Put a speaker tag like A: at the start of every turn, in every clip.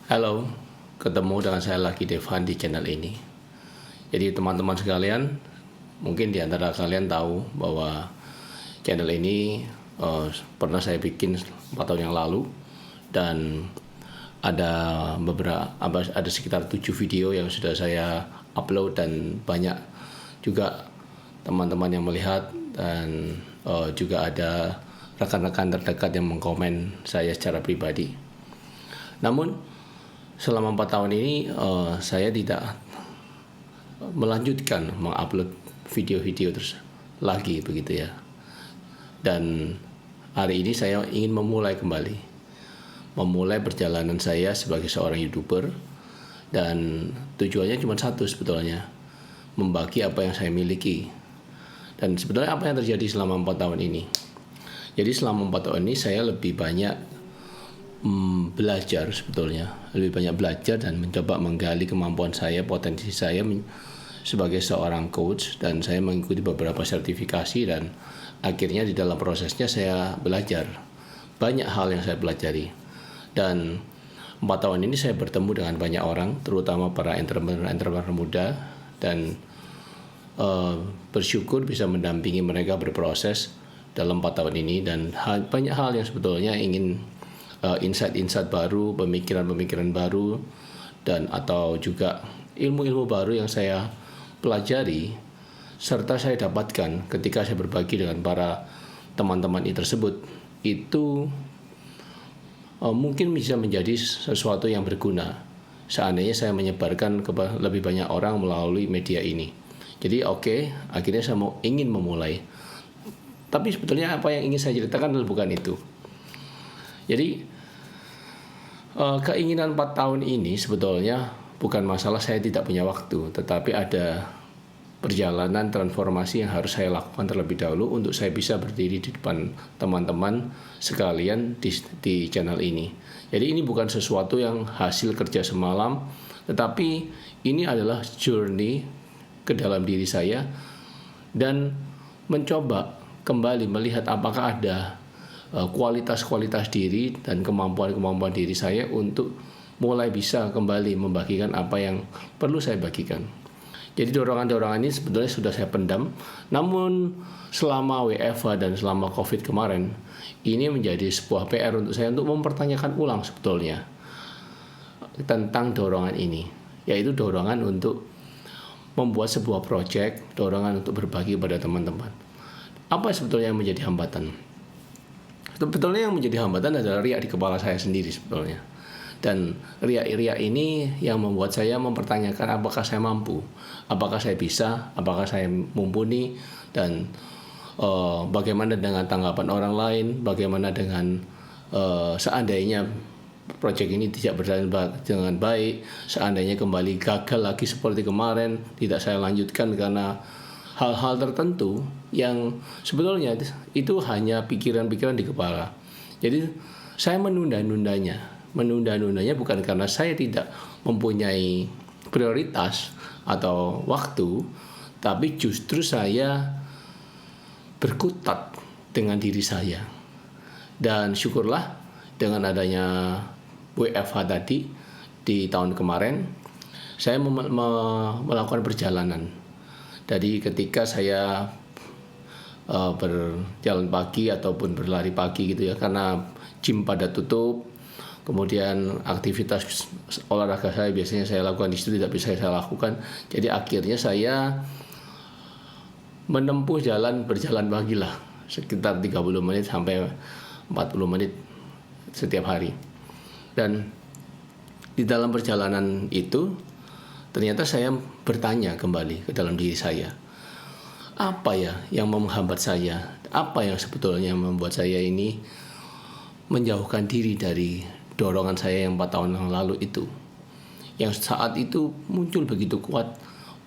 A: Halo, ketemu dengan saya lagi Devan di channel ini. Jadi teman-teman sekalian, mungkin di antara kalian tahu bahwa channel ini pernah saya bikin 4 tahun yang lalu, dan ada sekitar 7 video yang sudah saya upload, dan banyak juga teman-teman yang melihat, dan juga ada rekan-rekan terdekat yang mengkomen saya secara pribadi. Namun selama 4 tahun ini saya tidak melanjutkan mengupload video-video terus lagi begitu ya. Dan hari ini saya ingin memulai perjalanan saya sebagai seorang YouTuber, dan tujuannya cuma satu sebetulnya, membagi apa yang saya miliki. Dan sebetulnya apa yang terjadi selama 4 tahun ini? Jadi selama 4 tahun ini saya lebih banyak belajar sebetulnya, lebih banyak belajar dan mencoba menggali kemampuan saya, potensi saya sebagai seorang coach, dan saya mengikuti beberapa sertifikasi, dan akhirnya di dalam prosesnya saya belajar banyak hal yang saya pelajari. Dan 4 tahun ini saya bertemu dengan banyak orang, terutama para entrepreneur muda, dan bersyukur bisa mendampingi mereka berproses dalam 4 tahun ini. Dan banyak hal yang sebetulnya ingin insight-insight baru, pemikiran-pemikiran baru, dan atau juga ilmu-ilmu baru yang saya pelajari serta saya dapatkan ketika saya berbagi dengan para teman-teman tersebut, itu mungkin bisa menjadi sesuatu yang berguna seandainya saya menyebarkan ke lebih banyak orang melalui media ini. Jadi akhirnya saya ingin memulai. Tapi sebetulnya apa yang ingin saya ceritakan adalah bukan itu. Jadi keinginan 4 tahun ini sebetulnya bukan masalah saya tidak punya waktu, tetapi ada perjalanan transformasi yang harus saya lakukan terlebih dahulu untuk saya bisa berdiri di depan teman-teman sekalian di channel ini. Jadi ini bukan sesuatu yang hasil kerja semalam, tetapi ini adalah journey ke dalam diri saya, dan mencoba kembali melihat apakah ada kualitas-kualitas diri dan kemampuan-kemampuan diri saya untuk mulai bisa kembali membagikan apa yang perlu saya bagikan. Jadi dorongan-dorongan ini sebetulnya sudah saya pendam, namun selama WFH dan selama COVID kemarin, ini menjadi sebuah PR untuk saya untuk mempertanyakan ulang sebetulnya tentang dorongan ini, yaitu dorongan untuk membuat sebuah project, dorongan untuk berbagi pada teman-teman. Apa sebetulnya yang menjadi hambatan? Sebetulnya yang menjadi hambatan adalah riak di kepala saya sendiri sebetulnya. Dan riak-riak ini yang membuat saya mempertanyakan apakah saya mampu, apakah saya bisa, apakah saya mumpuni, dan bagaimana dengan tanggapan orang lain, bagaimana dengan seandainya proyek ini tidak berjalan dengan baik, seandainya kembali gagal lagi seperti kemarin, tidak saya lanjutkan karena hal-hal tertentu yang sebetulnya itu hanya pikiran-pikiran di kepala. Jadi saya menunda-nundanya bukan karena saya tidak mempunyai prioritas atau waktu, tapi justru saya berkutat dengan diri saya. Dan syukurlah dengan adanya WFH tadi di tahun kemarin, saya melakukan perjalanan. Jadi ketika saya berjalan pagi ataupun berlari pagi gitu ya, karena gym pada tutup, kemudian aktivitas olahraga saya biasanya saya lakukan di situ tidak bisa saya lakukan. Jadi akhirnya saya menempuh berjalan pagi lah, sekitar 30 menit sampai 40 menit setiap hari. Dan di dalam perjalanan itu ternyata saya bertanya kembali ke dalam diri saya, apa ya yang menghambat saya? Apa yang sebetulnya membuat saya ini menjauhkan diri dari dorongan saya yang 4 tahun yang lalu itu, yang saat itu muncul begitu kuat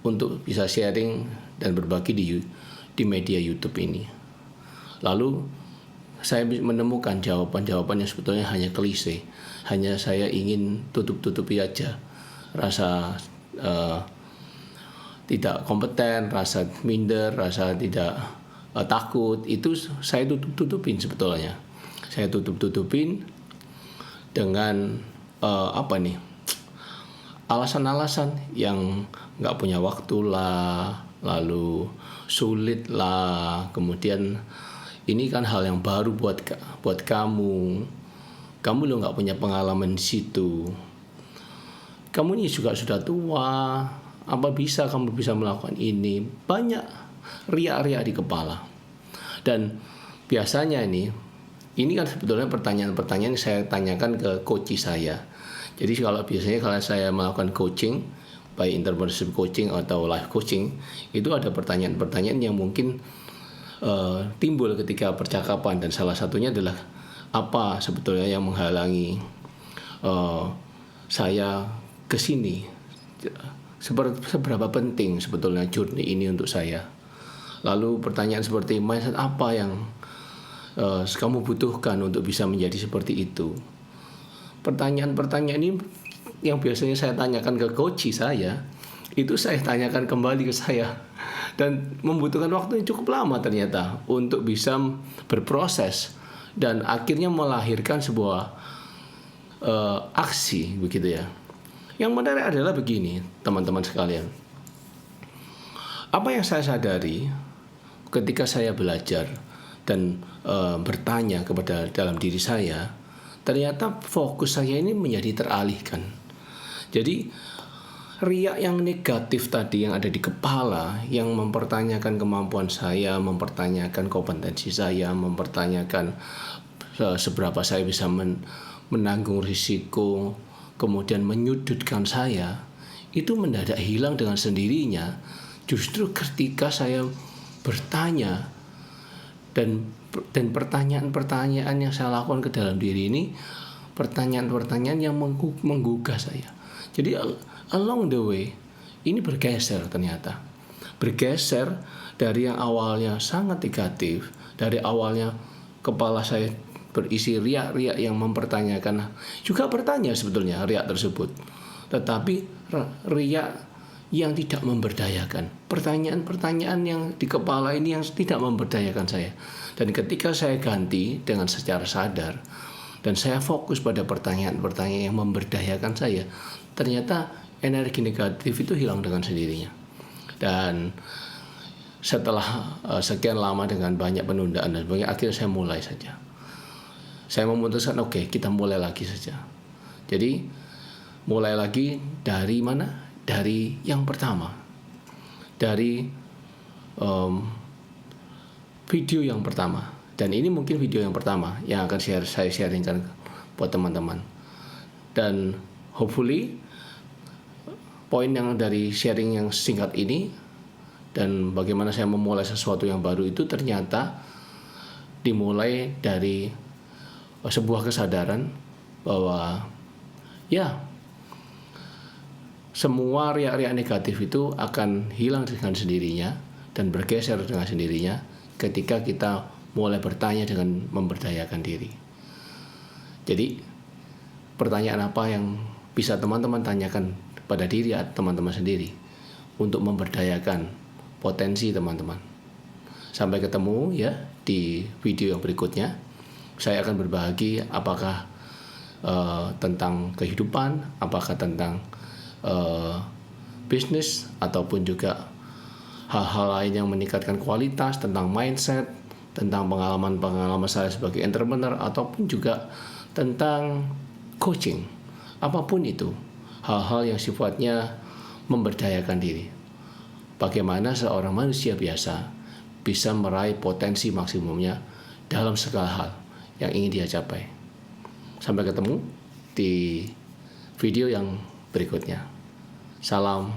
A: untuk bisa sharing dan berbagi di media YouTube ini. Lalu saya menemukan jawaban-jawaban yang sebetulnya hanya klise, hanya saya ingin tutup-tutupi aja rasa tidak kompeten, rasa minder, rasa tidak takut. Itu saya tutupin sebetulnya. Saya tutupin dengan alasan-alasan yang nggak punya waktu lah, lalu sulit lah, kemudian ini kan hal yang baru buat kamu lo nggak punya pengalaman di situ, kamu ini juga sudah tua, apa bisa kamu bisa melakukan ini, banyak riak-riak di kepala. Dan biasanya ini kan sebetulnya pertanyaan-pertanyaan yang saya tanyakan ke coach saya. Jadi kalau saya melakukan coaching, baik entrepreneurship coaching atau life coaching, itu ada pertanyaan-pertanyaan yang mungkin timbul ketika percakapan, dan salah satunya adalah apa sebetulnya yang menghalangi saya ke sini, seberapa penting sebetulnya journey ini untuk saya. Lalu pertanyaan seperti mindset apa yang kamu butuhkan untuk bisa menjadi seperti itu. Pertanyaan-pertanyaan ini yang biasanya saya tanyakan ke coach saya, itu saya tanyakan kembali ke saya, dan membutuhkan waktu yang cukup lama ternyata untuk bisa berproses dan akhirnya melahirkan sebuah aksi, begitu ya. Yang menarik adalah begini, teman-teman sekalian, apa yang saya sadari ketika saya belajar dan bertanya kepada dalam diri saya, ternyata fokus saya ini menjadi teralihkan. Jadi riak yang negatif tadi yang ada di kepala, yang mempertanyakan kemampuan saya, mempertanyakan kompetensi saya, mempertanyakan seberapa saya bisa menanggung risiko, kemudian menyudutkan saya, itu mendadak hilang dengan sendirinya. Justru ketika saya bertanya dan pertanyaan-pertanyaan yang saya lakukan ke dalam diri ini, pertanyaan-pertanyaan yang menggugah saya. Jadi along the way ini bergeser, ternyata bergeser dari yang awalnya sangat negatif, dari awalnya kepala saya berisi riak-riak yang mempertanyakan, juga bertanya sebetulnya riak tersebut, tetapi riak yang tidak memberdayakan, pertanyaan-pertanyaan yang di kepala ini yang tidak memberdayakan saya. Dan ketika saya ganti dengan secara sadar dan saya fokus pada pertanyaan-pertanyaan yang memberdayakan saya, ternyata energi negatif itu hilang dengan sendirinya. Dan setelah sekian lama dengan banyak penundaan dan sebagainya, akhirnya saya mulai saja. Saya memutuskan oke, kita mulai lagi saja. Jadi mulai lagi dari mana? Dari yang pertama, dari video yang pertama. Dan ini mungkin video yang pertama yang akan saya sharingkan buat teman-teman. Dan hopefully poin yang dari sharing yang singkat ini dan bagaimana saya memulai sesuatu yang baru itu ternyata dimulai dari sebuah kesadaran bahwa ya, semua riak-riak negatif itu akan hilang dengan sendirinya dan bergeser dengan sendirinya ketika kita mulai bertanya dengan memberdayakan diri. Jadi pertanyaan apa yang bisa teman-teman tanyakan pada diri teman-teman sendiri untuk memberdayakan potensi teman-teman. Sampai ketemu ya di video yang berikutnya. Saya akan berbagi apakah tentang kehidupan, apakah tentang bisnis, ataupun juga hal-hal lain yang meningkatkan kualitas, tentang mindset, tentang pengalaman-pengalaman saya sebagai entrepreneur, ataupun juga tentang coaching. Apapun itu, hal-hal yang sifatnya memberdayakan diri. Bagaimana seorang manusia biasa bisa meraih potensi maksimumnya dalam segala hal yang ingin dia capai. Sampai ketemu di video yang berikutnya. Salam